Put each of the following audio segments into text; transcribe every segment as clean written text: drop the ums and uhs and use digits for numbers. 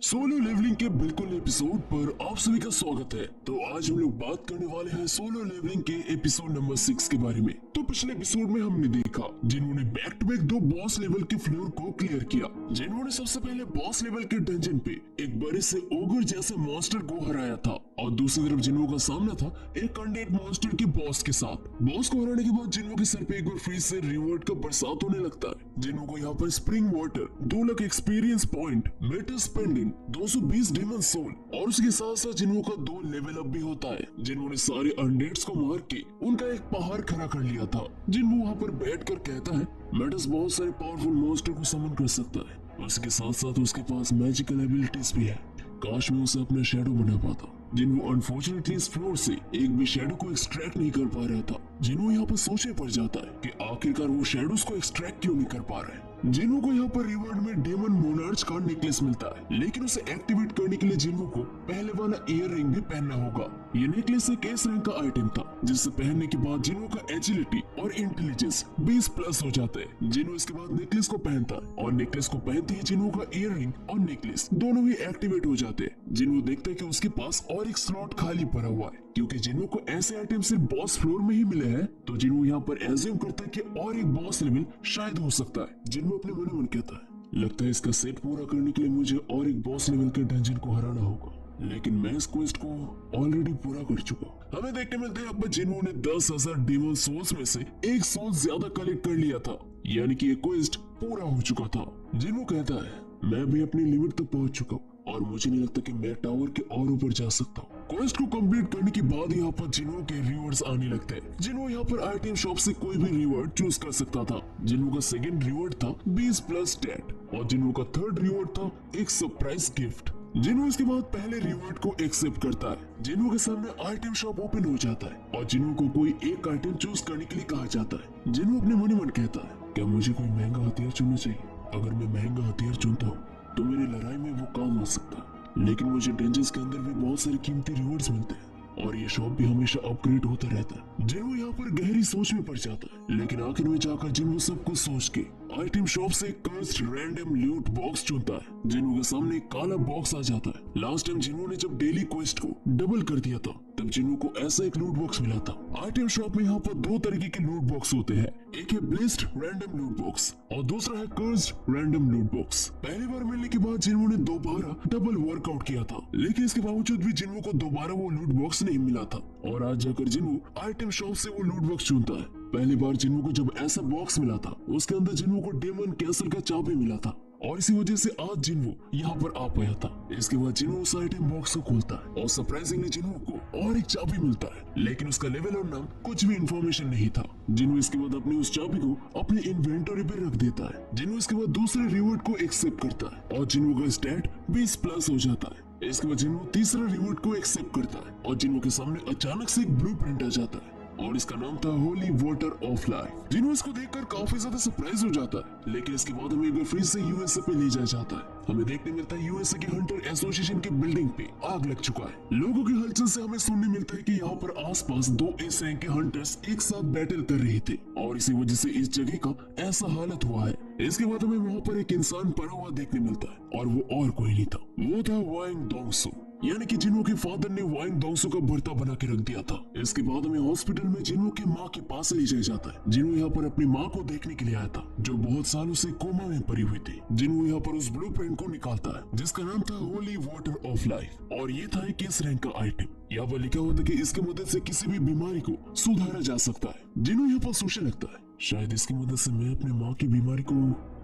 Solo levelling के बिल्कुल episode पर आप सभी का स्वागत है। तो आज हम लोग बात करने वाले हैं सोलो लेवलिंग के एपिसोड नंबर 6 के बारे में। तो पिछले एपिसोड में हमने देखा जिन्होंने back to back 2 boss level के फ्लोर को क्लियर किया। जिन्होंने सबसे पहले बॉस लेवल के डंजन पे एक बड़े से ओगर जैसे मॉन्स्टर को हराया था और दूसरी तरफ जिन्हों का सामना था एक अनडेड मॉन्स्टर के बॉस के साथ। बॉस को हराने के बाद जिन्हों के सर पे एक बार फ्रीज से रिवॉर्ड का बरसात होने लगता है। जिन्हों को यहाँ पर spring water, 2 lakh experience point, मेटस पेंडेंट, 220 डेमन सोल और उसके साथ साथ जिन्हों का 2 लेवल अप भी होता है। जिन्होंने सारे अनडेड्स को मार के उनका एक पहाड़ खड़ा कर लिया था। जिन्हों वहाँ पर बैठकर कहता है मेटस बहुत सारे पावरफुल मॉन्स्टर को समन कर सकता है। उसके साथ साथ उसके पास मैजिकल एबिलिटीज भी है। काश मैं उसे अपना शैडो बना पाता। जिन्हों अनफॉर्चुनेटली इस फ्लोर से एक भी शैडो को एक्सट्रैक्ट नहीं कर पा रहा था। जिन्हों यहाँ पर सोचने पड़ जाता है कि आखिरकार वो शैडोज को एक्सट्रैक्ट क्यों नहीं कर पा रहे। जिन्हों को यहाँ पर रिवॉर्ड में डेमन मोनार्च का नेकलेस मिलता है, लेकिन उसे एक्टिवेट करने के लिए जिन्हों को पहले वाला ईयर रिंग भी पहनना होगा। ये नेकलेस एक एस रैंक का आइटम था जिसे पहनने के बाद जिन्हों का एजिलिटी और इंटेलिजेंस 20+ हो जाते हैं। जिन्हों इसके बाद नेकलेस को पहनता है और नेकलेस को पहनते ही जिन्हों का ईयर रिंग और नेकलेस दोनों ही एक्टिवेट हो जाते हैं। जिन्हों देखते हैं कि उसके पास और एक स्लॉट खाली पड़ा हुआ है, क्योंकि जिन्हों को ऐसे आइटम सिर्फ बॉस फ्लोर में ही मिले हैं। तो जिन्हों यहाँ पर एज्यूम करता है कि और एक बॉस लेवल शायद हो सकता है। जिन्हों अपने मन मन कहता है लगता है इसका सेट पूरा करने के लिए मुझे और एक बॉस लेवल के डंजन को हराना होगा, लेकिन मैं इस क्वेस्ट को ऑलरेडी पूरा कर चुका। हमें देखने मिलते हैं अब जिन्होंने 10,000 डेमन सोल्स में से एक सोल ज्यादा कलेक्ट कर लिया था, यानी कि ये क्वेस्ट पूरा हो चुका था। जिन्हों कहता है मैं भी अपनी लिमिट तक पहुंच चुका हूँ और मुझे नहीं लगता कि मैं टावर के और ऊपर जा सकता हूँ। क्वेस्ट को कंप्लीट करने के बाद यहाँ पर जिन्हों के रिवॉर्ड्स आने लगते हैं। जिन्हों यहाँ पर आइटम शॉप से कोई भी रिवॉर्ड चूज कर सकता था। जिन्हों का सेकंड रिवॉर्ड था 20+ स्टैट और जिन्हों का थर्ड रिवॉर्ड था एक सरप्राइज गिफ्ट। जिन्हों इसके बाद पहले रिवॉर्ड को एक्सेप्ट करता है। जिन्हों के सामने आइटम शॉप ओपन हो जाता है और जिन्हों को कोई एक आइटम चूज करने के लिए कहा जाता है। जिन्हों अपने मन ही मन कहता है क्या मुझे कोई महंगा हथियार चुनना चाहिए। अगर मैं महंगा हथियार चुनता हूँ तो मेरी लड़ाई में वो काम आ सकता है, लेकिन मुझे डेंजर्स के अंदर भी बहुत सारे कीमती रिवॉर्ड्स मिलते हैं और ये शॉप भी हमेशा अपग्रेड होता रहता है। जिन्हों यहाँ पर गहरी सोच में पड़ जाता है, लेकिन आखिर में जाकर जिन्हों सब कुछ सोच के आइटम शॉप से कर्स्ड रैंडम लूट बॉक्स चुनता है। जिन्हों के सामने एक काला बॉक्स आ जाता है। लास्ट टाइम जिन्हों ने जब डेली क्वेस्ट को डबल कर दिया था तब जिन्हों को ऐसा एक लूट बॉक्स मिला था। आइटम शॉप में यहाँ पर 2 तरीके के लूट बॉक्स होते हैं, एक है ब्लेस्ड रैंडम लूट बॉक्स और दूसरा है कर्स्ड रैंडम लूट बॉक्स। पहली बार मिलने के बाद जिन्हों ने दोबारा डबल वर्कआउट किया था, लेकिन इसके बावजूद भी जिन्हों को दोबारा वो लूट बॉक्स नहीं मिला था और आज जाकर जिन्हों आइटम शॉप से वो लूट बॉक्स चुनता है। पहली बार जिन्हों को जब ऐसा बॉक्स मिला था उसके अंदर जिन्हों को डेमन कैसल का चाबी मिला था और इसी वजह से आज जिन्हों यहाँ पर आ पाया था। इसके बाद जिन्हों उस आइटम बॉक्स को खोलता है और सरप्राइजिंगली जिन्हों को और एक चाबी मिलता है, लेकिन उसका लेवल और नाम कुछ भी इंफॉर्मेशन नहीं था। जिन्हों इसके बाद अपनी उस चाबी को अपने इन्वेंटरी पे रख देता है। जिन्हों इसके बाद दूसरे रिवॉर्ड को एक्सेप्ट करता है और जिन्हों का स्टैट 20+ हो जाता है। इसके बाद जिन्हों तीसरा रिवॉर्ड को एक्सेप्ट करता है और जिन्हों के सामने अचानक से एक ब्लूप्रिंट आ जाता है और इसका नाम था होली वाटर ऑफ लाइफ। जिन्हों इसको देखकर काफी ज्यादा सरप्राइज हो जाता है, लेकिन इसके बाद हमें एक बार फिर से यूएसए पे ले जाया जाता है। हमें देखने मिलता है यूएसए के हंटर एसोसिएशन की बिल्डिंग पे आग लग चुका है। लोगों की हलचल से हमें सुनने मिलता है कि यहाँ पर आसपास 2 एस रैंक के हंटर्स एक साथ बैटल कर रहे थे और इसी वजह से इस जगह का ऐसा हालत हुआ है। इसके बाद हमें वहाँ पर एक इंसान पड़ा हुआ देखने मिलता है और वो और कोई नहीं था, वो था वांग डोंगसू, यानी कि जिन्हों के फादर ने वांग डोंगसू का भर्ता बना के रख दिया था। इसके बाद हमें हॉस्पिटल में जिन्हों के माँ के पास ले जाया जाता है। जिन्हों यहाँ पर अपनी माँ को देखने के लिए आया था जो बहुत सालों से कोमा में पड़ी हुई थी। जिन्हों यहाँ पर उस ब्लूप्रिंट को निकालता है जिसका नाम था होली वाटर ऑफ लाइफ और ये था एक इस रैंक का आइटम। यहाँ पर लिखा हुआ था कि इसकी मदद से किसी भी बीमारी को सुधारा जा सकता है। जिन्हों यहाँ पर सोचने लगता है शायद इसकी मदद से मैं अपनी माँ की बीमारी को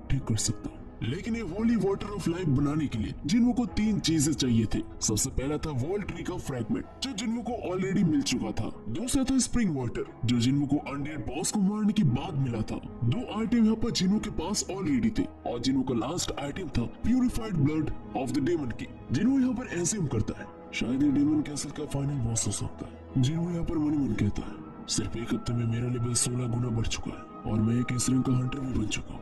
ठीक कर सकता हूँ, लेकिन ये होली वाटर ऑफ लाइफ बनाने के लिए जिन्हों को 3 चीजें चाहिए थी। सबसे पहला था वॉल ट्री का फ्रैगमेंट जो जिन्हों को ऑलरेडी मिल चुका था। दूसरा था स्प्रिंग वाटर जो जिन्हों को अनडेड बॉस को मारने के बाद मिला था। 2 आइटम यहाँ पर जिन्हों के पास ऑलरेडी थे और जिन्हों का लास्ट आइटम था purified blood of the demon की। जिन्हों यहाँ पर एज्यूम करता है शायद ये डेमन कैसल का फाइनल बॉस हो सकता है। जिन्हों यहाँ पर मन मन कहता है सिर्फ एक हफ्ते में मेरा लेवल 16 गुना बढ़ चुका है और मैं एक इस रैंक का हंटर भी बन चुका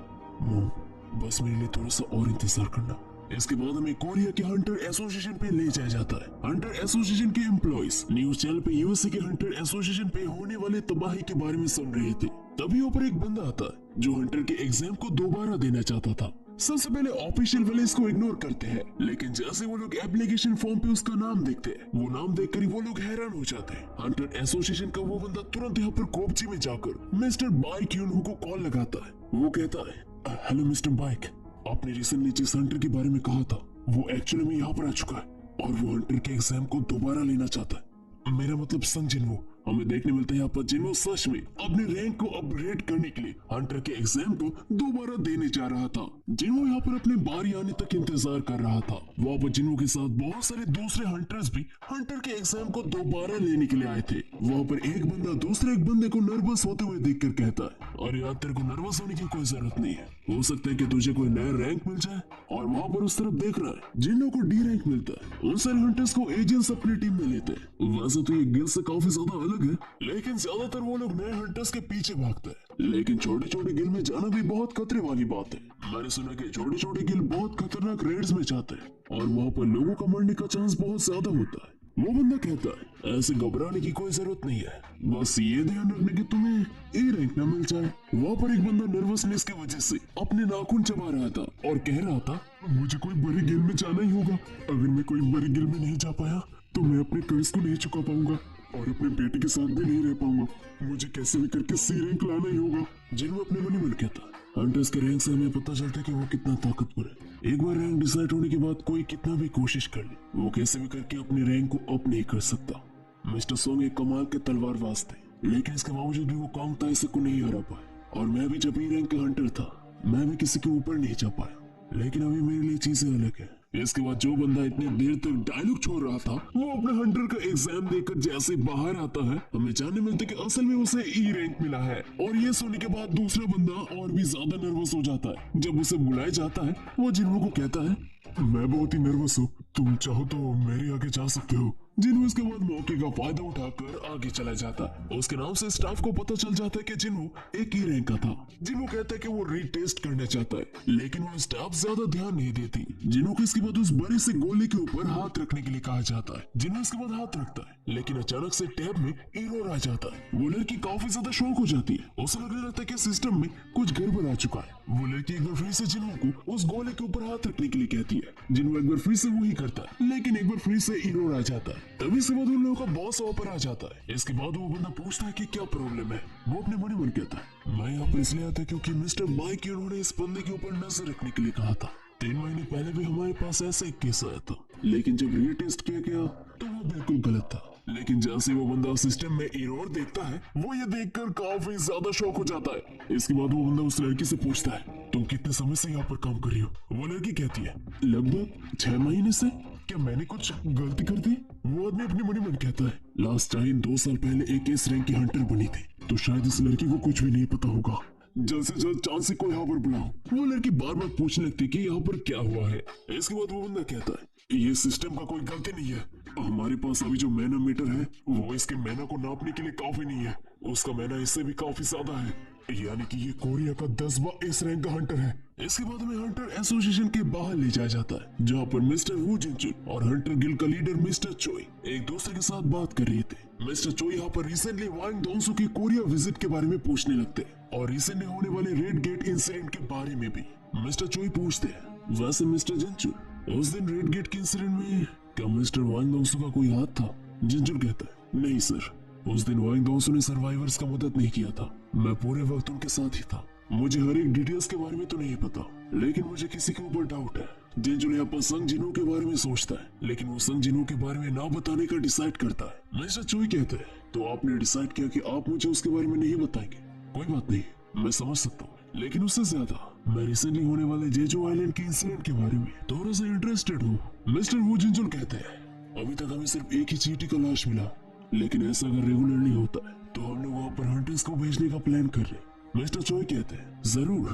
हूँ। बस मेरे लिए थोड़ा सा और इंतजार करना। इसके बाद हमें कोरिया के हंटर एसोसिएशन पे ले जाया जाता है। हंटर एसोसिएशन के एम्प्लॉइज न्यूज चैनल पे यूएसए के हंटर एसोसिएशन पे होने वाले तबाही के बारे में सुन रहे थे। तभी ऊपर एक बंदा आता है जो हंटर के एग्जाम को दोबारा देना चाहता था। सबसे पहले ऑफिशियल वाले इसको इग्नोर करते हैं, लेकिन जैसे वो लोग एप्लीकेशन फॉर्म पे उसका नाम देखते हैं, वो नाम देखकर ही वो लोग हैरान हो जाते हैं। हंटर एसोसिएशन का वो बंदा तुरंत यहाँ पर कोपची में जाकर मिस्टर बाइक यूनहो को कॉल लगाता है। वो कहता है, हेलो मिस्टर बाइक, आपने रिसेंटली जिस हंटर के बारे में कहा था वो एक्चुअली में यहाँ पर आ चुका है और वो हंटर के एग्जाम को दोबारा लेना चाहता है। मेरा मतलब संग जिन्हो। हमें देखने मिलता है यहाँ पर जिन्हो सच में अपने रैंक को अपग्रेड करने के लिए हंटर के एग्जाम को दोबारा देने जा रहा था। जिन्हो यहाँ पर अपने बारी आने तक इंतजार कर रहा था। वहाँ पर जिन्हो के साथ बहुत सारे दूसरे हंटर्स भी हंटर के एग्जाम को दोबारा लेने के लिए आए थे। वहाँ पर एक बंदा दूसरे एक बंदे को नर्वस होते हुए देखकर कहता है, अरे यार तेरे को नर्वस होने की कोई जरूरत नहीं है, हो सकता है कि तुझे कोई नया रैंक मिल जाए। और वहाँ पर उस तरफ देख रहा है जिन्हो को डी रैंक मिलता है। उन सारे हंटर्स को एजेंट्स अपनी टीम में लेते हैं। वैसे तो ये गिल्ड से काफी ज्यादा अलग है, लेकिन ज्यादातर वो लोग नए हंटर्स के पीछे भागते हैं। लेकिन छोटे छोटे गिल्ड में जाना भी बहुत खतरे वाली बात है। मैंने सुना कि छोटे छोटे गिल्ड बहुत खतरनाक रेड्स में जाते हैं और वहाँ पर लोगों का मरने का चांस बहुत ज्यादा होता है। वो बंदा कहता है, ऐसे घबराने की कोई जरूरत नहीं है, बस ये ध्यान रखने की तुम्हें ए रैंक न मिल जाए। वहाँ पर एक बंदा नर्वसनेस की वजह से अपने नाखून चबा रहा था और कह रहा था, मुझे कोई बड़ी गिल्ड में जाना ही होगा। अगर मैं कोई बड़ी गिल्ड में नहीं जा पाया तो मैं अपने कर्ज को नहीं चुका पाऊंगा और अपने बेटे के साथ भी नहीं रह पाऊंगा। मुझे कैसे भी करके सी रैंक लाना ही होगा। जिन्हों अपने मन में कहता है, हंटर्स के रैंक से हमें पता चलता है कि वो कितना ताकतवर है। एक बार रैंक डिसाइड होने के बाद कोई कितना भी कोशिश कर ले, वो कैसे भी करके अपने रैंक को अप नहीं कर सकता। मिस्टर सोंग एक कमाल के तलवारबाज थे, लेकिन इसके बावजूद भी वो कांग ताइसे को नहीं हरा पाए। और मैं भी जब ई रैंक का हंटर था, मैं भी किसी के ऊपर नहीं जा पाया। लेकिन अभी मेरे लिए चीजें अलग है। इसके बाद जो बंदा इतनी देर तक डायलॉग छोड़ रहा था, वो अपने हंटर का एग्जाम देकर जैसे बाहर आता है, हमें जानने मिलता है कि असल में उसे ई रैंक मिला है। और ये सुनने के बाद दूसरा बंदा और भी ज्यादा नर्वस हो जाता है। जब उसे बुलाया जाता है, वो जिन्हो को कहता है, मैं बहुत ही नर्वस हूँ, तुम चाहो तो मेरे आगे जा सकते हो। जिन्हो इसके बाद मौके का फायदा उठाकर आगे चला जाता है। उसके नाम से स्टाफ को पता चल जाता है कि जिन्हो एक ई रैंक का था। जिन्हो कहता है कि वो रीटेस्ट करना चाहता है, लेकिन वो स्टाफ ज्यादा ध्यान नहीं देती। जिन्हो को इसके बाद उस बड़े से गोले के ऊपर हाथ रखने के लिए कहा जाता है। जिन्हो इसके बाद हाथ रखता है, लेकिन अचानक से टैब में एरर आ जाता है। वो लड़की काफी ज्यादा शॉक हो जाती है। उसे लगने लगता है कि सिस्टम में कुछ गड़बड़ आ चुका है। वो लड़की एक बार फिर से जिन्हो को उस गोले के ऊपर हाथ रखने के लिए कहती है। जिन्हो एक बार फिर से वही करता है, लेकिन एक बार फिर से एरर आ जाता है। तभी से बाद उन लोगों का बॉस वहाँ पर आ जाता है। इसके बाद वो बंदा पूछता है कि क्या प्रॉब्लम है। वो अपने मन ही मन कहता है, मैं यहाँ पर इसलिए आता क्योंकि मिस्टर बाइक उन्होंने इस बंदे के ऊपर नजर रखने के लिए कहा था। 3 महीने पहले भी हमारे पास ऐसा एक केस आया था, लेकिन जब रीटेस्ट किया गया तो वो बिल्कुल गलत था। लेकिन जैसे वो बंदा सिस्टम में एरर देखता है, वो ये देखकर काफी ज्यादा शॉक हो जाता है। इसके बाद वो बंदा उस लड़की से पूछता है, तुम कितने समय से यहाँ पर काम कर रही हो? वो लड़की कहती है, लगभग 6 महीने से। क्या मैंने कुछ गलती कर दी? वो आदमी अपने मन ही मन कहता है, लास्ट टाइम 2 साल पहले एक इस रैंक की हंटर बनी थी, तो शायद इस लड़की को कुछ भी नहीं पता होगा। जल्द से जल्द चांसी को यहाँ पर बुलाओ। वो लड़की बार बार पूछने लगती कि यहाँ पर क्या हुआ है। इसके बाद वो बंदा कहता है, ये सिस्टम का कोई गलती नहीं है। हमारे पास अभी जो मैना मीटर है, वो इसके मैना को नापने के लिए काफी नहीं है। उसका मैना इससे भी काफी ज्यादा है, यानी कि ये कोरिया का 10वां इस रैंक का हंटर है। इसके बाद हमें हंटर एसोसिएशन के बाहर ले जाया जाता है, जहाँ पर मिस्टर वू जिनचुन और हंटर गिल्ड का लीडर मिस्टर चोई एक दूसरे के साथ बात कर रहे थे। मिस्टर चोई यहाँ पर रिसेंटली वांग दोंसू की कोरिया विजिट के बारे में पूछने लगते हैं और रिसेंटली होने वाले रेड गेट इंसिडेंट के बारे में भी मिस्टर चोई पूछते हैं। वैसे मिस्टर जिनचुन, उस दिन रेड गेट के इंसिडेंट में क्या मिस्टर वांग दोंसू का कोई हाथ था? जिनचुन कहता है, नहीं सर, उस दिन वांग दोंसू ने सर्वाइवर्स का मदद नहीं किया था। मैं पूरे वक्त उनके साथ ही था। मुझे हर एक डिटेल्स के बारे में तो नहीं पता, लेकिन मुझे किसी के ऊपर डाउट है। जिनचुन यहाँ पर संग जिन्हो के बारे में सोचता है, लेकिन वो संग जिन्हो के बारे में ना बताने का डिसाइड करता है। मिस्टर चोई कहते हैं, तो आपने डिसाइड किया कि आप मुझे उसके बारे में नहीं बताएंगे। कोई बात नहीं, मैं समझ सकता हूँ, लेकिन उससे ज्यादा मैं रिसेंटली होने वाले जेजो आइलैंड के इंसिडेंट के बारे में थोड़ा सा इंटरेस्टेड हूँ। मिस्टर वू जिनचुन कहते हैं, अभी तक हमें सिर्फ एक ही चीटी का लाश मिला, लेकिन ऐसा अगर रेगुलरली होता है तो हम लोग वहाँ पर हंटर्स को भेजने का प्लान कर रहे हैं। मिस्टर चोई कहते हैं, जरूर,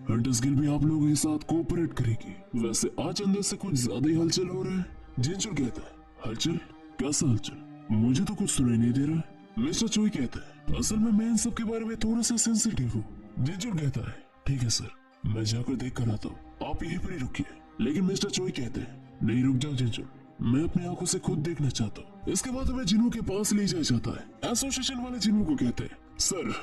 हंटर्स गिल्ड भी आप लोगों के साथ कोऑपरेट करेगी। वैसे आज अंदर से कुछ ज्यादा ही हलचल हो रहा है। जिनचुन कहता है, हलचल? कैसा हलचल? मुझे तो कुछ सुनाई नहीं दे रहा है। मिस्टर चोई कहता है, असल में मैं इन सब के बारे में थोड़ा सा सेंसिटिव हूँ। जिनचुन कहता है, ठीक है सर, मैं जाकर देख कर आता हूँ, आप यहीं पर ही रुकिए। लेकिन मिस्टर चोई कहते हैं, नहीं रुक जाओ जिनचुन, मैं अपनी आंखों से खुद देखना चाहता हूँ। इसके बाद हमें जिन्हो के पास ले जाया जाता है। एसोसिएशन वाले जिन्हो को कहते हैं, सर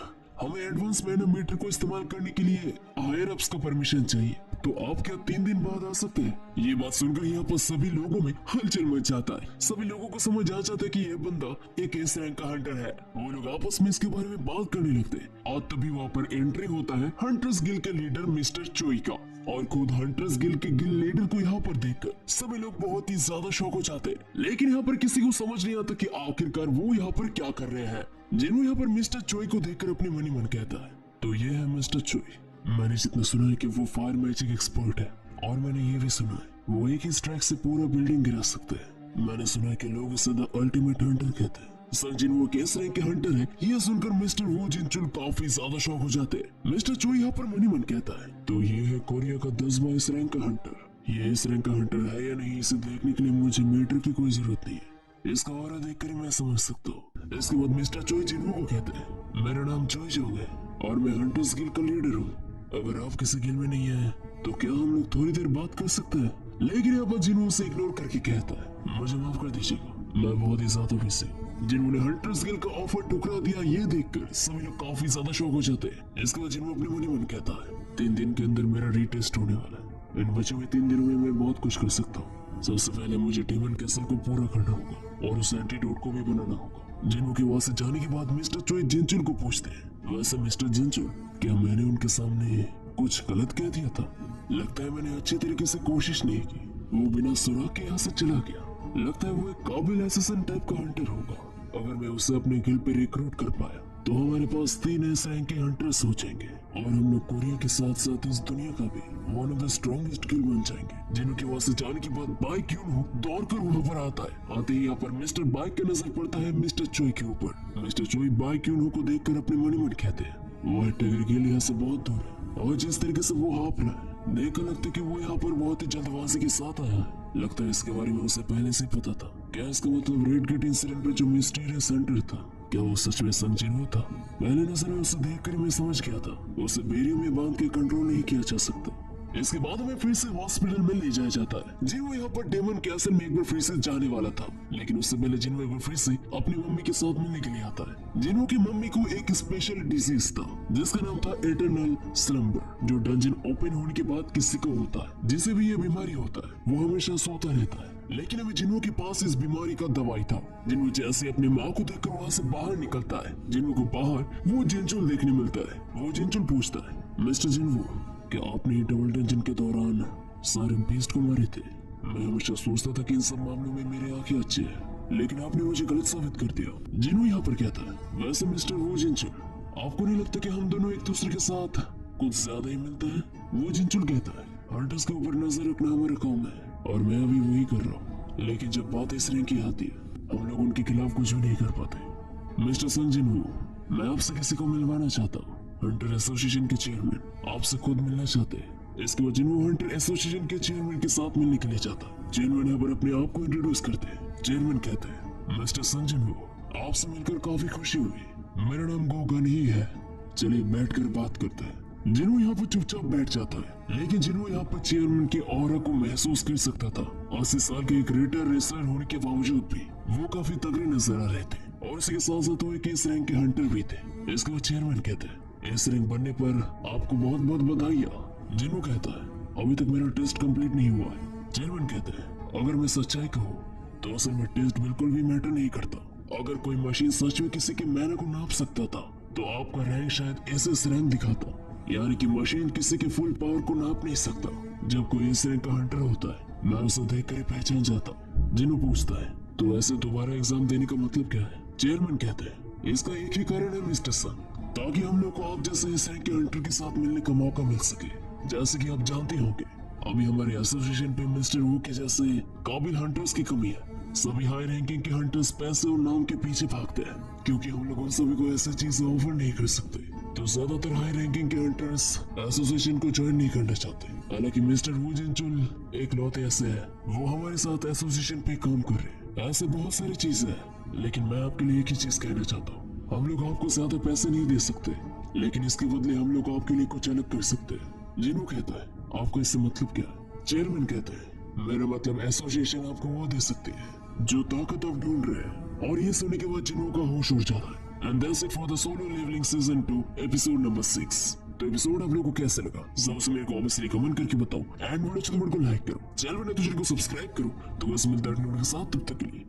हमें एडवांस मैनोमीटर को इस्तेमाल करने के लिए हायर अप्स का परमिशन चाहिए। तो आप क्या 3 दिन बाद आ सकते हैं? ये बात सुनकर यहाँ पर सभी लोगों में हलचल मच जाता है। सभी लोगों को समझ आ जाता है कि ये बंदा एक एस रैंक का हंटर है। वो लोग आपस में इसके बारे में बात करने लगते हैं और तभी वहाँ पर एंट्री होता है हंटर्स गिल्ड के लीडर मिस्टर चोई का। और खुद हंटर्स गिल्ड के गिल्ड लीडर को यहाँ पर देखकर सभी लोग बहुत ही ज्यादा शॉक हो जाते हैं। लेकिन यहाँ पर किसी को समझ नहीं आता कि आखिरकार वो यहाँ पर क्या कर रहे हैं। जिन्हों यहाँ पर मिस्टर चोई को देखकर अपने मन ही मन कहता है, तो ये है मिस्टर चोई। मैंने जितना सुना है कि वो फायर मैजिक एक्सपर्ट है, और मैंने ये भी सुना है वो एक ही स्ट्राइक से पूरा बिल्डिंग गिरा सकते हैं। मैंने सुना है कि लोग उसे द अल्टीमेट हंटर कहते हैं। संजिन वो केस रैंक के हंटर है। ये सुनकर मिस्टर वो जिनचुल काफी ज्यादा शॉक हो जाते हैं। मिस्टर चोई यहाँ पर मनी मन कहता है, तो ये है कोरिया का 10वां इस रैंक का हंटर। ये इस रैंक का हंटर है या नहीं, इसे देखने के लिए मुझे मीटर की कोई जरूरत नहीं है। इसका ऑरा देखकर मैं समझ सकता हूँ। इसके बाद मिस्टर चोई जिन्हों को कहते हैं, मेरा नाम चोई जोंग है और मैं हंटर्स गिल्ड का लीडर हूँ। अगर आप किसी गिल्ड में नहीं आए तो क्या हम लोग थोड़ी देर बात कर सकते हैं? लेकिन यहाँ पर जिन्हों से इग्नोर करके कहता है, मुझे माफ कर दीजिएगा, मैं बहुत ही ज्यादा बिजी। जिन्होंने हंटर्स गिल्ड का ऑफर ठुकरा दिया ये देखकर सभी लोग काफी ज्यादा शॉक हो जाते हैं। इसके बाद जिन्हों अपने मन कहता है, 3 दिन के अंदर मेरा रीटेस्ट होने वाला है। इन बचे हुए 3 दिनों में मैं बहुत कुछ कर सकता हूँ। सबसे पहले मुझे डेमन कैसल को पूरा करना होगा और उस एंटीडोट को भी बनाना होगा। जिन्हों के वहां से जाने के बाद मिस्टर चोई जिनचुल को पूछते हैं, वैसे मिस्टर जिनचुल, क्या मैंने उनके सामने कुछ गलत कह दिया था? लगता है मैंने अच्छी तरीके से कोशिश नहीं की। वो बिना सुराग के यहाँ से चला गया। लगता है वो एक काबिल असैसिन टाइप का हंटर होगा। अगर मैं उसे अपने गिल्ड पे रिक्रूट कर पाया तो हमारे पास 3 एस रैंक के हंटर्स हो जाएंगे और हम लोग कोरिया के साथ साथ इस दुनिया का भी one of the strongest guild बन जाएंगे। जिन्हों के वहां से जाने के बाद बाइक क्यों दौड़ कर वहां पर आता है। आते ही यहाँ पर मिस्टर बाइक का नजर पड़ता है मिस्टर चोई के ऊपर। मिस्टर चोई बाइक क्यों को देखकर अपने मन ही मन कहते हैं, वो टगर गिल्ड यहाँ से बहुत दूर है और जिस तरीके से वो हाँफ रहा है देखकर लगता है कि वो यहाँ पर बहुत ही जल्दबाजी के साथ आया है। लगता है इसके बारे में उसे पहले से पता था। क्या इसका मतलब रेड गेट इंसिडेंट पे जो मिस्टीरियस सेंटर था, क्या वो सच में संजिन था? पहले नजर में उसे देखकर मैं समझ गया था उसे बेरियम में बांध के कंट्रोल नहीं किया जा सकता। इसके बाद हमें फिर से हॉस्पिटल में ले जाया जाता है। जिन वो यहाँ पर डेमन कैसल में एक बार फिर से जाने वाला था, लेकिन उससे पहले जिन एक बार फिर से अपनी मम्मी के साथ मिलने के लिए आता है। जिनों की मम्मी को एक स्पेशल डिजीज था जिसका नाम था एटर्नल स्लम्बर, जो डंजन ओपन होने के बाद किसी को होता है। जिसे भी ये बीमारी होता है वो हमेशा सोता रहता है। लेकिन अभी जिन्हों के पास इस बीमारी का दवाई था। जिन्हों जैसे अपनी माँ को देखकर वहाँ से बाहर निकलता है, जिन्हों को बाहर वो जिनचुल देखने मिलता है। वो जिनचुल पूछता है, मिस्टर जिन्वो, क्या आपने डबल डंजन के दौरान सारे बीस्ट को मारे थे? मैं हमेशा सोचता था कि इन सब मामलों में मेरे आंखें अच्छे हैं, लेकिन आपने मुझे गलत साबित कर दिया। जिन्हों यहाँ पर कहता है, वैसे मिस्टर वो जिनचुल, आपको नहीं लगता कि हम दोनों एक दूसरे के साथ कुछ ज्यादा ही मिलते हैं? वो जिनचुल कहता है, हंटर्स के ऊपर नजर रखना हमारा काम है और मैं अभी वही कर रहा हूँ, लेकिन जब बात इस रैंक की आती है हम लोग उनके खिलाफ कुछ भी नहीं कर पाते। मिस्टर संजिन वो, मैं आपसे किसी को मिलवाना चाहता हूँ। हंटर एसोसिएशन के चेयरमैन आपसे खुद मिलना चाहते हैं। इसके बाद जिन्हों हंटर एसोसिएशन के चेयरमैन के साथ मिलने के लिए जाता। चेयरमैन यहाँ पर अपने आप को इंट्रोड्यूस करते हैं। चेयरमैन कहते हैं, मिस्टर संजन वो, आपसे मिलकर काफी खुशी हुई। मेरा नाम गोगन ही है, चलिए बैठकर बात करते हैं। जिन्हों यहाँ पर चुपचाप बैठ जाता है, लेकिन जिन्हों यहाँ पर चेयरमैन के ऑरा को महसूस कर सकता था। 80 साल के एक रेटर रेसलर होने के बावजूद भी वो काफी तगड़े नजर आ रहे थे और इसी के साथ साथ वो एक इस रैंक के हंटर भी थे। इसके बाद चेयरमैन कहते हैं, इस रैंक बनने पर आपको बहुत बहुत बधाइयां। जिन्हों कहता है, अभी तक मेरा टेस्ट कंप्लीट नहीं हुआ है। चेयरमैन कहते हैं, अगर मैं सच्चाई कहूँ तो असल में टेस्ट बिल्कुल भी मैटर नहीं करता। अगर कोई मशीन सच में किसी के मैनर को नाप सकता था तो आपका रैंक शायद एसएस रैंक दिखाता, यानी कि मशीन किसी के फुल पावर को नाप नहीं सकता। जब कोई इस रैंक का हंटर होता है मैं उसे देख कर पहचान जाता। जिन्हों पूछता है, तो ऐसे दोबारा एग्जाम देने का मतलब क्या है? चेयरमैन कहते हैं, इसका एक ही कारण है मिस्टर सन, ताकि हम लोग को आप जैसे इस रैंक के हंटर के साथ मिलने का मौका मिल सके। जैसे कि आप जानते होंगे अभी हमारे एसोसिएशन पे मिस्टर वू के जैसे काबिल हंटर्स की कमी है। सभी हाई रैंकिंग के हंटर्स पैसे और नाम के पीछे भागते हैं, क्योंकि हम लोग उन सभी को ऐसी चीजें ऑफर नहीं कर सकते। तो ज्यादातर हाई रैंकिंग के हंटर्स एसोसिएशन को ज्वाइन नहीं करना चाहते। हालांकि मिस्टर वू जिनचुल एक लौते ऐसे है, वो हमारे साथ एसोसिएशन पे काम कर रहे हैं। ऐसे बहुत सारी चीजें हैं, लेकिन मैं आपके लिए एक ही चीज कहना चाहता हूँ, हम लोग आपको ज्यादा पैसे नहीं दे सकते, लेकिन इसके बदले हम लोग आपके लिए कुछ अलग कर सकते हैं। जिन्हों कहता है, आपको इससे मतलब क्या है? चेयरमैन कहते हैं, मेरा मतलब एसोसिएशन आपको वो दे सकती है जो ताकत आप ढूंढ रहे हैं। और ये सुनने के बाद जिन्हों का होश उड़ जाता है। And that's it for the solo leveling season 2 episode number 6। तो एपिसोड आप लोगों को कैसा लगा सबसे मेरे को ऑब्वियसली कमेंट करके बताओ एंड वीडियो अच्छी तो वीडियो को लाइक करो, चैनल में तो चैनल को सब्सक्राइब करो। तो बस मिलता है के साथ, तब तक के लिए